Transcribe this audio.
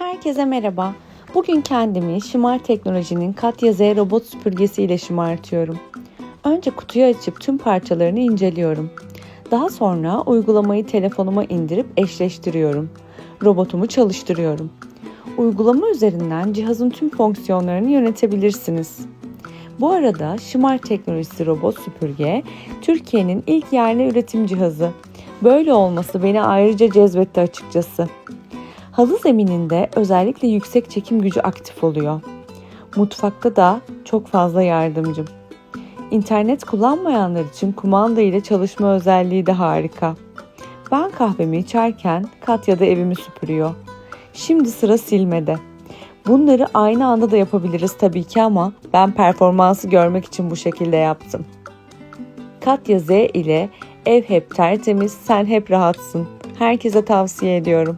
Herkese merhaba. Bugün kendimi Şımart teknolojinin Katya Z robot süpürgesiyle şımartıyorum. Önce kutuyu açıp tüm parçalarını inceliyorum. Daha sonra uygulamayı telefonuma indirip eşleştiriyorum. Robotumu çalıştırıyorum. Uygulama üzerinden cihazın tüm fonksiyonlarını yönetebilirsiniz. Bu arada Şımart teknolojisi robot süpürge Türkiye'nin ilk yerli üretim cihazı. Böyle olması beni ayrıca cezbetti açıkçası. Halı zemininde özellikle yüksek çekim gücü aktif oluyor. Mutfakta da çok fazla yardımcım. İnternet kullanmayanlar için kumanda ile çalışma özelliği de harika. Ben kahvemi içerken Katya da evimi süpürüyor. Şimdi sıra silmede. Bunları aynı anda da yapabiliriz tabii ki ama ben performansı görmek için bu şekilde yaptım. Katya Z ile ev hep tertemiz, sen hep rahatsın. Herkese tavsiye ediyorum.